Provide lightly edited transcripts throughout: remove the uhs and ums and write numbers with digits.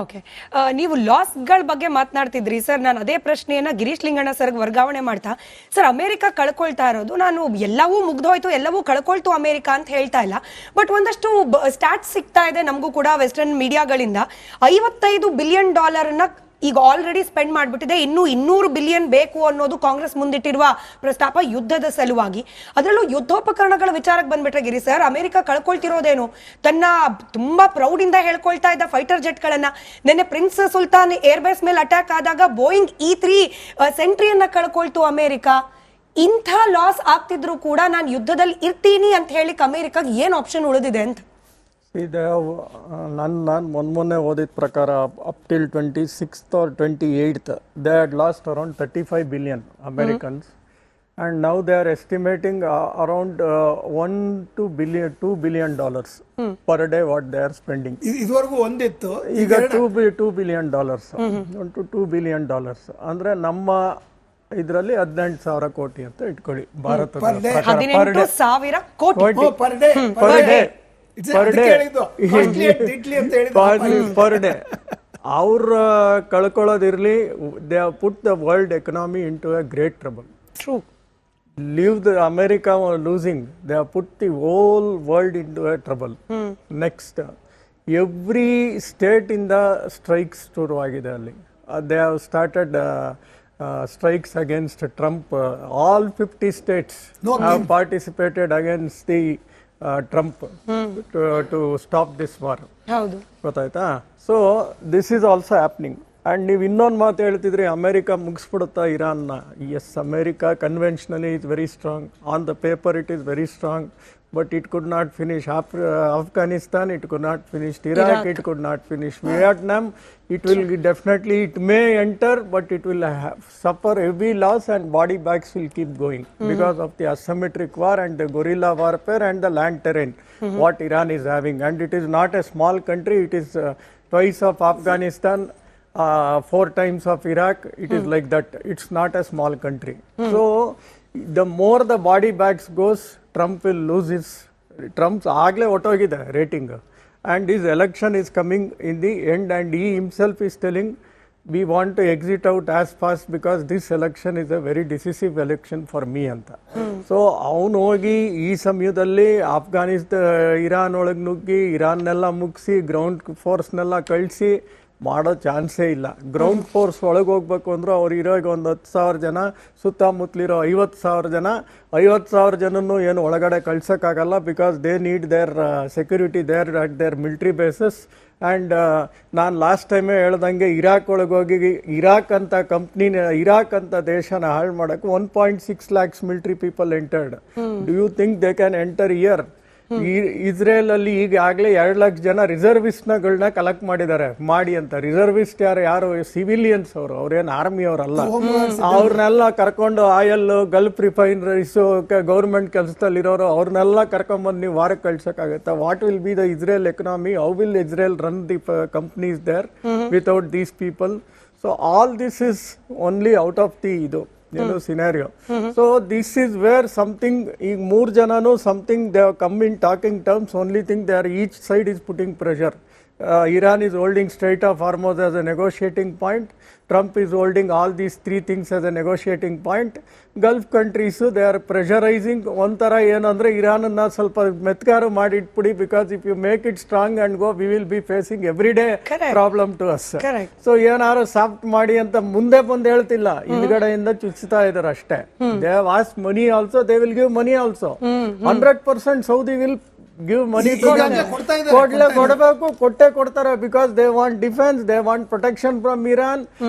Okay, ನೀವು ಲಾಸ್ಗಳ ಬಗ್ಗೆ ಮಾತನಾಡ್ತಿದ್ರಿ sir. ನಾನು ಅದೇ ಪ್ರಶ್ನೆಯನ್ನ ಗಿರೀಶ್ ಲಿಂಗಣ್ಣ ಸರ್ಗೆ ವರ್ಗಾವಣೆ ಮಾಡ್ತಾ, ಸರ್ ಅಮೆರಿಕ ಕಳ್ಕೊಳ್ತಾ ಇರೋದು, ನಾನು ಎಲ್ಲವೂ ಮುಗ್ದೋಯ್ತು, ಎಲ್ಲವೂ ಕಳ್ಕೊಳ್ತು ಅಮೆರಿಕ ಅಂತ ಹೇಳ್ತಾ ಇಲ್ಲ, ಬಟ್ ಒಂದಷ್ಟು ಸ್ಟಾಟ್ಸ್ ಸಿಗ್ತಾ ಇದೆ ನಮಗೂ ಕೂಡ ವೆಸ್ಟರ್ನ್ ಮೀಡಿಯಾಗಳಿಂದ. $55 ಬಿಲಿಯನ್ ಈಗ ಆಲ್ರೆಡಿ ಸ್ಪೆಂಡ್ ಮಾಡಿಬಿಟ್ಟಿದೆ, ಇನ್ನೂ $200 ಬಿಲಿಯನ್ ಬೇಕು ಅನ್ನೋದು ಕಾಂಗ್ರೆಸ್ ಮುಂದಿಟ್ಟಿರುವ ಪ್ರಸ್ತಾಪ ಯುದ್ಧದ ಸಲುವಾಗಿ. ಅದರಲ್ಲೂ ಯುದ್ಧೋಪಕರಣಗಳ ವಿಚಾರಕ್ಕೆ ಬಂದ್ಬಿಟ್ರೆ ಗಿರಿ ಸರ್, ಅಮೆರಿಕ ಕಳ್ಕೊಳ್ತಿರೋದೇನು, ತನ್ನ ತುಂಬಾ ಪ್ರೌಡ್ ಇಂದ ಹೇಳ್ಕೊಳ್ತಾ ಇದ್ದ ಫೈಟರ್ ಜೆಟ್ಗಳನ್ನ, ನಿನ್ನೆ ಪ್ರಿನ್ಸ್ ಸುಲ್ತಾನ್ ಏರ್ಬೇಸ್ ಮೇಲೆ ಅಟ್ಯಾಕ್ ಆದಾಗ ಬೋಯಿಂಗ್ E3 ಸೆಂಟ್ರಿಯನ್ನ ಕಳ್ಕೊಳ್ತು ಅಮೆರಿಕ. ಇಂಥ ಲಾಸ್ ಆಗ್ತಿದ್ರು ಕೂಡ ನಾನು ಯುದ್ಧದಲ್ಲಿ ಇರ್ತೀನಿ ಅಂತ ಹೇಳಿಕ್ ಅಮೆರಿಕಾಗ ಏನ್ ಆಪ್ಷನ್ ಉಳಿದಿದೆ ಅಂತ? ಇದೆ. ನಾನು ಮೊನ್ನೆ ಓದಿದ ಪ್ರಕಾರ up till 26th or 28th they had lost around 35 billion Americans, and now they are estimating around $2 billion per day what they are spending. ಇದುವರೆಗೂ ಒಂದಿತ್ತು, ಈಗ $2 billion, $2 billion ಅಂದ್ರೆ ನಮ್ಮ ಇದರಲ್ಲಿ 18,000 ಕೋಟಿ ಅಂತ ಇಟ್ಕೊಳ್ಳಿ ಭಾರತದ ಪ್ರಕಾರ. 18,000 ಕೋಟಿ ಪರ್ ಡೇ ಪರ್ ಡೇ ಅವ್ರ ಕಳ್ಕೊಳ್ಳೋದಿರ್ಲಿ. They have put the world economy into a great trouble. Leave the America losing, they have put the whole world into a trouble. Next, every state in the strikes ಶುರುವಾಗಿದೆ ಅಲ್ಲಿ. They have started strikes against Trump. All 50 states have participated against the Trump to stop this war. ಹೌದು, ಗೊತ್ತಾಯ್ತಾ? So this is also happening. And ನೀವು ಇನ್ನೊಂದು ಮಾತು ಹೇಳ್ತಿದ್ರಿ, America ಮುಗಿಸ್ಬಿಡುತ್ತಾ ಇರಾನ್ನ. Yes, America conventionally is very strong, on the paper it is very strong, but it could not finish Afghanistan, it could not finish Iraq, it could not finish Vietnam. It will definitely, it may enter, but it will suffer heavy loss, and body bags will keep going because of the asymmetric war and the guerrilla warfare and the land terrain what Iran is having. And it is not a small country, it is twice of Afghanistan, 4 times of Iraq. It is like that. It's not a small country. So the more the body bags goes, Trump will lose his. Trump's ಆಗ್ಲೇ ಹೊಟ್ಟೋಗಿದೆ rating, and his election is coming in the end, and he himself is telling we want to exit out as fast because this election is a very decisive election for me ಅಂತ. So ಅವನು ಹೋಗಿ ಈ ಸಮಯದಲ್ಲಿ Iran ಒಳಗೆ ನುಗ್ಗಿ ಇರಾನ್ನೆಲ್ಲ ಮುಗಿಸಿ ground ಫೋರ್ಸ್ನೆಲ್ಲ ಕಳಿಸಿ ಮಾಡೋ ಚಾನ್ಸೇ ಇಲ್ಲ. ಗ್ರೌಂಡ್ ಫೋರ್ಸ್ ಒಳಗೆ ಹೋಗ್ಬೇಕು ಅಂದ್ರೆ ಅವ್ರು ಇರೋವಾಗ ಒಂದು 10,000 ಜನ, ಸುತ್ತಮುತ್ತಲಿರೋ 50,000 ಜನನೂ ಏನು ಒಳಗಡೆ ಕಳ್ಸೋಕ್ಕಾಗಲ್ಲ, because they need their security there at their military bases. And ನಾನು ಲಾಸ್ಟ್ ಟೈಮೇ ಹೇಳ್ದಂಗೆ ಇರಾಕ್ ಒಳಗೆ ಹೋಗಿ ಇರಾಕ್ ಅಂತ ದೇಶನ ಹಾಳು ಮಾಡೋಕ್ಕೆ 1.6 lakhs military people entered. Do you think they can enter here? Israel ಅಲ್ಲಿ ಈಗಾಗಲೇ 2 ಲಕ್ಷ ಜನ ರಿಸರ್ವಿಸ್ಟ್ಗಳನ್ನ ಕಲೆಕ್ಟ್ ಮಾಡಿದ್ದಾರೆ ಅಂತ. ರಿಸರ್ವಿಸ್ಟ್ ಯಾರು ಸಿವಿಲಿಯನ್ಸ್, ಅವ್ರೇನು ಆರ್ಮಿ ಅವರಲ್ಲ. ಅವ್ರನ್ನೆಲ್ಲ ಕರ್ಕೊಂಡು ಆಯಲ್, ಗಲ್ಫ್ ರಿಫೈನರೀಸ್, ಗೌರ್ಮೆಂಟ್ ಕೆಲಸದಲ್ಲಿರೋರು ಅವ್ರನ್ನೆಲ್ಲ ಕರ್ಕೊಂಡ್ಬಂದು ನೀವು ವಾರಕ್ಕೆ ಕಳ್ಸೋಕ್ಕಾಗತ್ತಾ? What will be the Israel economy? How will Israel run the companies there without these people? So all this is only out of the scenario. So this is where something, ಈಗ 3 ಜನನು something they have come in talking terms. Only thing they are, each side is putting pressure. Iran is holding Strait of Hormuz as a negotiating point. Trump is holding all these 3 things as a negotiating point. Gulf countries, they are pressurizing. ಒಂಥರ ಏನಂದ್ರೆ ಇರಾನನ್ನ ಸ್ವಲ್ಪ ಮೆತ್ಕಾರು ಮಾಡಿ ಇಟ್ಬಿಡಿ, because if you make it strong and go, we will be facing every day problem to us. So ಏನಾದ್ರು soft ಮಾಡಿ ಅಂತ ಮುಂದೆ ಬಂದು ಹೇಳ್ತಿಲ್ಲ, ಹಿಂದ್ಗಡೆಯಿಂದ ಚುಚ್ಚುತ್ತಾ ಇದಾರೆ ಅಷ್ಟೇ. They have asked money also, they will give money also. 100% Saudi will give money to them. ಕೊಡಬೇಕು, ಕೊಟ್ಟೆ ಕೊಡ್ತಾರೆ, because they want defense, they want protection from Iran.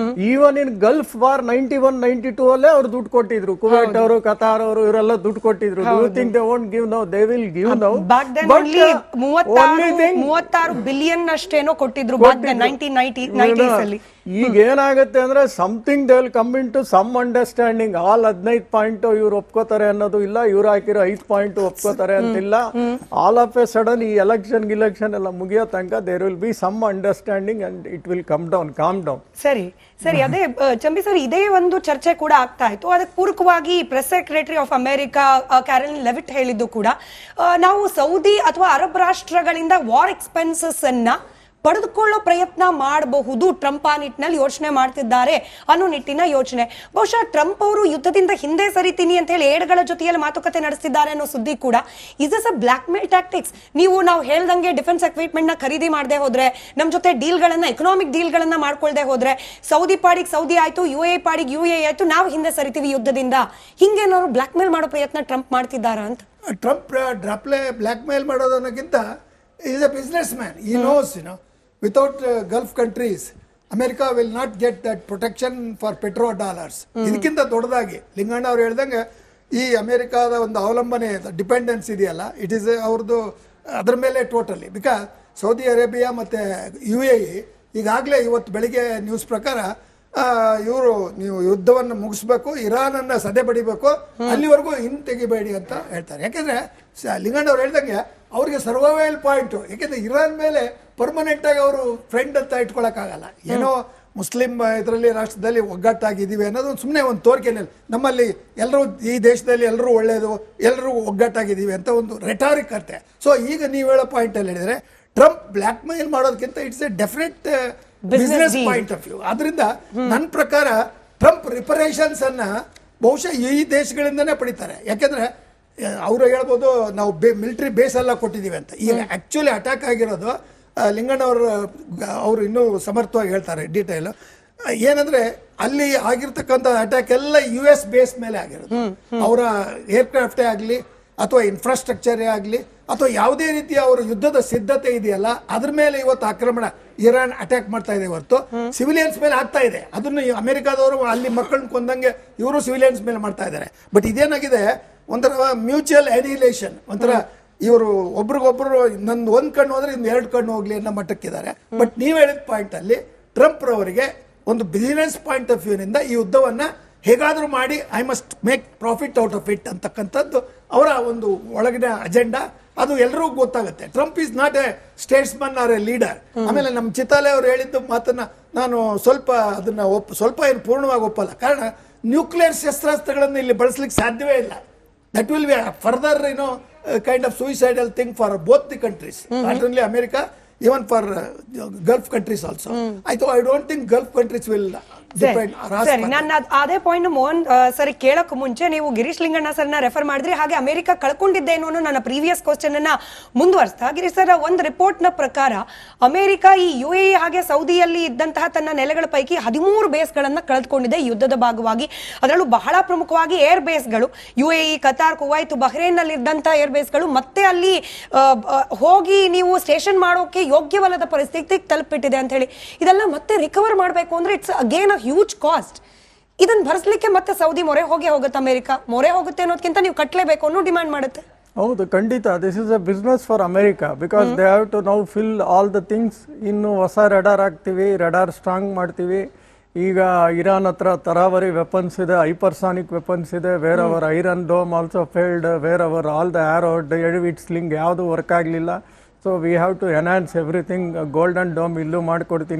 Even in Gulf war 91-92 ಅಲ್ಲೇ ಅವ್ರು ದುಡ್ಡು ಕೊಟ್ಟಿದ್ರು. ಕುವೈಟ್ ಅವರು, ಕತಾರ್ ಅವರು, ಇವರೆಲ್ಲ ದುಡ್ಡು ಕೊಟ್ಟಿದ್ರು. Do you think they won't give now? They will give now. Back then only 36 billion ಅಷ್ಟೇನೋ ಕೊಟ್ಟಿದ್ರು back then 1990s ಅಲ್ಲಿ. ಈಗ ಏನಾಗುತ್ತೆ ಅಂದ್ರೆ something they will come into some understanding. All 15 point ಇವ್ರು ಒಪ್ಕೋತಾರೆ ಅನ್ನೋದು ಇಲ್ಲ, ಇವ್ರು ಹಾಕಿರೋ 5 ಪಾಯಿಂಟ್ ಒಪ್ಕೋತಾರೆ ಅಂತಿಲ್ಲ. ಆಲ್ ಆಫ್ ಎ ಸಡನ್ ಈ ಎಲೆಕ್ಷನ್ ಎಲ್ಲ ಮುಗಿಯೋ ತನಕ there will be some understanding and it will calm down. ಸರಿ, ಅದೇ ಚಂಬಿ ಸರ್, ಇದೇ ಒಂದು ಚರ್ಚೆ ಕೂಡ ಆಗ್ತಾ ಇತ್ತು. ಅದಕ್ಕೆ ಪೂರಕವಾಗಿ press secretary of America ಕ್ಯಾರಲಿನ್ Leavitt ಹೇಳಿದ್ದು ಕೂಡ, ನಾವು ಸೌದಿ ಅಥವಾ ಅರಬ್ ರಾಷ್ಟ್ರಗಳಿಂದ ವಾರ್ ಎಕ್ಸ್ಪೆನ್ಸಸ್ ಅನ್ನ ಪಡೆದುಕೊಳ್ಳೋ ಪ್ರಯತ್ನ ಮಾಡಬಹುದು ಟ್ರಂಪ್ ಆ ನಿಟ್ಟಿನಲ್ಲಿ ಯೋಚನೆ ಮಾಡ್ತಿದ್ದಾರೆ ಅನ್ನೋ ನಿಟ್ಟಿನ ಯೋಚನೆ. ಬಹುಶಃ ಟ್ರಂಪ್ ಅವರು ಯುದ್ಧದಿಂದ ಹಿಂದೆ ಸರಿತೀನಿ ಅಂತ ಹೇಳಿ ಏಡ್ಗಳ ಜೊತೆಯಲ್ಲಿ ಮಾತುಕತೆ ನಡೆಸ್ತಿದ್ದಾರೆ ಅನ್ನೋ ಸುದ್ದಿ ಕೂಡ is this a blackmail tactics. ನಾವು ಹೇಳ್ದಂಗೆ ಡಿಫೆನ್ಸ್ ಎಕ್ವಿಪ್ಮೆಂಟ್ ನ ಖರೀದಿ ಮಾಡದೆ ಹೋದ್ರೆ, ನಮ್ ಜೊತೆ ಡೀಲ್ಗಳನ್ನ ಎಕನಾಮಿಕ್ ಡೀಲ್ಗಳನ್ನ ಮಾಡ್ಕೊಳ್ದೆ ಹೋದ್ರೆ, ಸೌದಿ ಪಾಡಿಗೆ ಸೌದಿ ಆಯ್ತು, UAE ಪಾಡಿಗೆ UAE ಆಯ್ತು, ನಾವು ಹಿಂದೆ ಸರಿತೀವಿ ಯುದ್ಧದಿಂದ, ಹಿಂಗೇನಾದ್ರು ಬ್ಲಾಕ್ ಮೇಲ್ ಮಾಡೋ ಪ್ರಯತ್ನ ಟ್ರಂಪ್ ಮಾಡ್ತಿದ್ದಾರ ಅಂತ. ಟ್ರಂಪ್ ಬ್ಲಾಕ್ ಮೇಲ್ ಮಾಡೋದನ್ನಕ್ಕಿಂತ is a businessman. He knows without gulf countries America will not get that protection for petrodollars. ಇದಕ್ಕಿಂತ ದೊಡ್ಡದಾಗಿ ಲಿಂಗಣ್ಣ ಅವ್ರು ಹೇಳ್ದಂಗೆ ಈ ಅಮೆರಿಕಾದ ಒಂದು ಅವಲಂಬನೆ ಡಿಪೆಂಡೆನ್ಸ್ ಇದೆಯಲ್ಲ, ಇಟ್ ಈಸ್ ಅವ್ರದ್ದು ಅದ್ರ ಮೇಲೆ ಟೋಟಲಿ. ಬಿಕಾಸ್ ಸೌದಿ ಅರೇಬಿಯಾ ಮತ್ತು UAE ಈಗಾಗಲೇ ಇವತ್ತು ಬೆಳಿಗ್ಗೆ ನ್ಯೂಸ್ ಪ್ರಕಾರ ಇವರು ನೀವು ಯುದ್ಧವನ್ನು ಮುಗಿಸ್ಬೇಕು, ಇರಾನನ್ನು ಸದೆ ಬಡಿಬೇಕು, ಅಲ್ಲಿವರೆಗೂ ತೆಗಿಬೇಡಿ ಅಂತ ಹೇಳ್ತಾರೆ. ಯಾಕೆಂದರೆ ಲಿಂಗಣ್ಣ ಅವ್ರು ಹೇಳ್ದಂಗೆ ಅವ್ರಿಗೆ ಸರ್ವೈವಲ್ ಪಾಯಿಂಟು. ಯಾಕೆಂದರೆ ಇರಾನ್ ಮೇಲೆ ಪರ್ಮನೆಂಟ್ ಆಗಿ ಅವರು ಫ್ರೆಂಡ್ ಅಂತ ಇಟ್ಕೊಳಕ್ಕಾಗಲ್ಲ. ಏನೋ ಮುಸ್ಲಿಂ ಇದರಲ್ಲಿ ರಾಷ್ಟ್ರದಲ್ಲಿ ಒಗ್ಗಟ್ಟಾಗಿದ್ದೀವಿ ಅನ್ನೋದು ಸುಮ್ಮನೆ ಒಂದು ತೋರಿಕೆನಲ್ಲಿ, ನಮ್ಮಲ್ಲಿ ಎಲ್ಲರೂ ಈ ದೇಶದಲ್ಲಿ ಎಲ್ಲರೂ ಒಳ್ಳೆಯದು, ಎಲ್ಲರೂ ಒಗ್ಗಟ್ಟಾಗಿದ್ದೀವಿ ಅಂತ ಒಂದು ರೆಟಾರಿಕ್ ಅರ್ತೆ. ಸೊ ಈಗ ನೀವು ಹೇಳೋ ಪಾಯಿಂಟಲ್ಲಿ ಹೇಳಿದರೆ ಟ್ರಂಪ್ ಬ್ಲ್ಯಾಕ್ ಮೇಲ್ ಮಾಡೋದಕ್ಕಿಂತ it's A definite business point of view. ಆದ್ರಿಂದ ನನ್ನ ಪ್ರಕಾರ ಟ್ರಂಪ್ ರಿಪರೇಷನ್ಸ್ ಅನ್ನ ಬಹುಶಃ ಈ ದೇಶಗಳಿಂದನೇ ಪಡಿತಾರೆ. ಯಾಕೆಂದ್ರೆ ಅವರು ಹೇಳ್ಬೋದು ನಾವು ಮಿಲಿಟರಿ ಬೇಸ್ ಎಲ್ಲ ಕೊಟ್ಟಿದ್ದೀವಿ ಅಂತ. ಈಗ ಆಕ್ಚುಲಿ ಅಟ್ಯಾಕ್ ಆಗಿರೋದು ಲಿಂಗಣ್ಣ ಅವರು ಇನ್ನೂ ಸಮರ್ಥವಾಗಿ ಹೇಳ್ತಾರೆ ಡೀಟೇಲ್ ಏನಂದ್ರೆ ಅಲ್ಲಿ ಆಗಿರ್ತಕ್ಕಂಥ ಅಟ್ಯಾಕ್ ಎಲ್ಲ US ಬೇಸ್ ಮೇಲೆ ಆಗಿರೋದು. ಅವರ ಏರ್ಕ್ರಾಫ್ಟೇ ಆಗಲಿ ಅಥವಾ ಇನ್ಫ್ರಾಸ್ಟ್ರಕ್ಚರೇ ಆಗಲಿ ಅಥವಾ ಯಾವುದೇ ರೀತಿಯ ಅವರ ಯುದ್ಧದ ಸಿದ್ಧತೆ ಇದೆಯಲ್ಲ ಅದ್ರ ಮೇಲೆ ಇವತ್ತು ಆಕ್ರಮಣ ಇರಾನ್ ಅಟ್ಯಾಕ್ ಮಾಡ್ತಾ ಇದೆ ಹೊರತು ಸಿವಿಲಿಯನ್ಸ್ ಮೇಲೆ ಆಗ್ತಾ ಇದೆ. ಅದನ್ನು ಅಮೆರಿಕಾದವರು ಅಲ್ಲಿ ಮಕ್ಕಳನ್ನ ಕೊಂದಂಗೆ ಇವರು ಸಿವಿಲಿಯನ್ಸ್ ಮೇಲೆ ಮಾಡ್ತಾ ಇದ್ದಾರೆ. ಬಟ್ ಇದೇನಾಗಿದೆ, ಒಂಥರ ಮ್ಯೂಚುವಲ್ ಅನಿಲೇಷನ್, ಒಂಥರ ಇವರು ಒಬ್ರಿಗೊಬ್ರು ನಂದು ಒಂದು ಕಣ್ಣು ಹೋದ್ರೆ ಇನ್ನು 2 ಕಣ್ಣು ಹೋಗ್ಲಿ ಅನ್ನೋ ಮಟ್ಟಕ್ಕಿದ್ದಾರೆ. ಬಟ್ ನೀವು ಹೇಳಿದ ಪಾಯಿಂಟ್ ಅಲ್ಲಿ ಟ್ರಂಪ್ ರವರಿಗೆ ಒಂದು ಬಿಸಿನೆಸ್ ಪಾಯಿಂಟ್ ಆಫ್ ವ್ಯೂನಿಂದ ಈ ಯುದ್ಧವನ್ನ ಹೇಗಾದರೂ ಮಾಡಿ I must make profit out of it ಅಂತಕ್ಕಂಥದ್ದು ಅವರ ಒಂದು ಒಳಗಿನ ಅಜೆಂಡಾ. ಅದು ಎಲ್ಲರಿಗೂ ಗೊತ್ತಾಗುತ್ತೆ. Trump is not a statesman or a leader. ಆಮೇಲೆ ನಮ್ಮ ಚಿತಾಲೆ ಅವರು ಹೇಳಿದ್ದು ಮಾತನ್ನ ನಾನು ಸ್ವಲ್ಪ ಏನು ಪೂರ್ಣವಾಗಿ ಒಪ್ಪಲ್ಲ. ಕಾರಣ ನ್ಯೂಕ್ಲಿಯರ್ ಶಸ್ತ್ರಾಸ್ತ್ರಗಳನ್ನು ಇಲ್ಲಿ ಬಳಸಲಿಕ್ಕೆ ಸಾಧ್ಯವೇ ಇಲ್ಲ. That will be further kind of suicidal thing for both the countries, not only America, even for Gulf countries also. I don't think Gulf countries will depend. ಸರಿ, ನಾನು ಅದೇ ಪಾಯಿಂಟ್ ಮೋಹನ್ ಸರಿ ಕೇಳೋಕೆ ಮುಂಚೆ ನೀವು ಗಿರೀಶ್ ಲಿಂಗಣ್ಣ ಸರ್ನ ರೆಫರ್ ಮಾಡಿದ್ರಿ. ಹಾಗೆ ಅಮೆರಿಕ ಕಳ್ಕೊಂಡಿದ್ದೇನೋ ಅನ್ನೋ ನನ್ನ ಪ್ರೀವಿಯಸ್ ಕ್ವಶನ್ ಅನ್ನ ಮುಂದುವರಿಸ್ತಾ, ಗಿರೀಶ್ ಸರ್, ಒಂದು ರಿಪೋರ್ಟ್ ನ ಪ್ರಕಾರ ಅಮೆರಿಕ ಈ UAE ಹಾಗೆ ಸೌದಿಯಲ್ಲಿ ಇದ್ದಂತಹ ತನ್ನ ನೆಲೆಗಳ ಪೈಕಿ 13 ಬೇಸ್ಗಳನ್ನ ಕಳೆದುಕೊಂಡಿದೆ ಯುದ್ಧದ ಭಾಗವಾಗಿ. ಅದರಲ್ಲೂ ಬಹಳ ಪ್ರಮುಖವಾಗಿ ಏರ್ ಬೇಸ್ಗಳು UAE, ಕತಾರ್, ಕುವೈತ್, ಬಹ್ರೇನ್ ನಲ್ಲಿ ಇದ್ದಂತಹ ಏರ್ ಬೇಸ್ಗಳು ಮತ್ತೆ ಅಲ್ಲಿ ಹೋಗಿ ನೀವು ಸ್ಟೇಷನ್ ಮಾಡೋಕೆ ಯೋಗ್ಯವಲ್ಲದ ಪರಿಸ್ಥಿತಿ ತಲುಪಿಟ್ಟಿದೆ ಅಂತ ಹೇಳಿ. ಇದೆಲ್ಲ ಮತ್ತೆ ರಿಕವರ್ ಮಾಡಬೇಕು ಅಂದ್ರೆ it's again a huge cost. ಇದನ್ನ ಭರಿಸಲಿಕ್ಕೆ ಮತ್ತೆ ಸೌದಿ ಮೊರೆ ಹೋಗುತ್ತೆ, ಅಮೆರಿಕ ಮೊರೆ ಹೋಗುತ್ತೆ ಅನ್ನೋದಕ್ಕಿಂತ ನೀವು ಕಟ್ಟಲೇಬೇಕು ಅನ್ನೋ ಡಿಮಾಂಡ್ ಮಾಡುತ್ತೆ. ಹೌದು, ಖಂಡಿತ. This is a business for America because they have to now fill all the things. ಇನ್ನು ಹೊಸ ರಡಾರ್ ಹಾಕ್ತೀವಿ, ರಡಾರ್ ಸ್ಟ್ರಾಂಗ್ ಮಾಡ್ತೀವಿ. ಈಗ ಇರಾನ್ ಹತ್ರ ತರಾವರಿ ವೆಪನ್ಸ್ ಇದೆ, ಹೈಪರ್ಸಾನಿಕ್ ವೆಪನ್ಸ್ ಇದೆ. Where our Iron Dome also failed, where our all the Arrow David's Sling ಯಾವುದು ವರ್ಕ್ ಆಗಲಿಲ್ಲ. So we have to enhance everything. Golden dome ಇಲ್ಲೂ ಮಾಡಿಕೊಡ್ತೀನಿ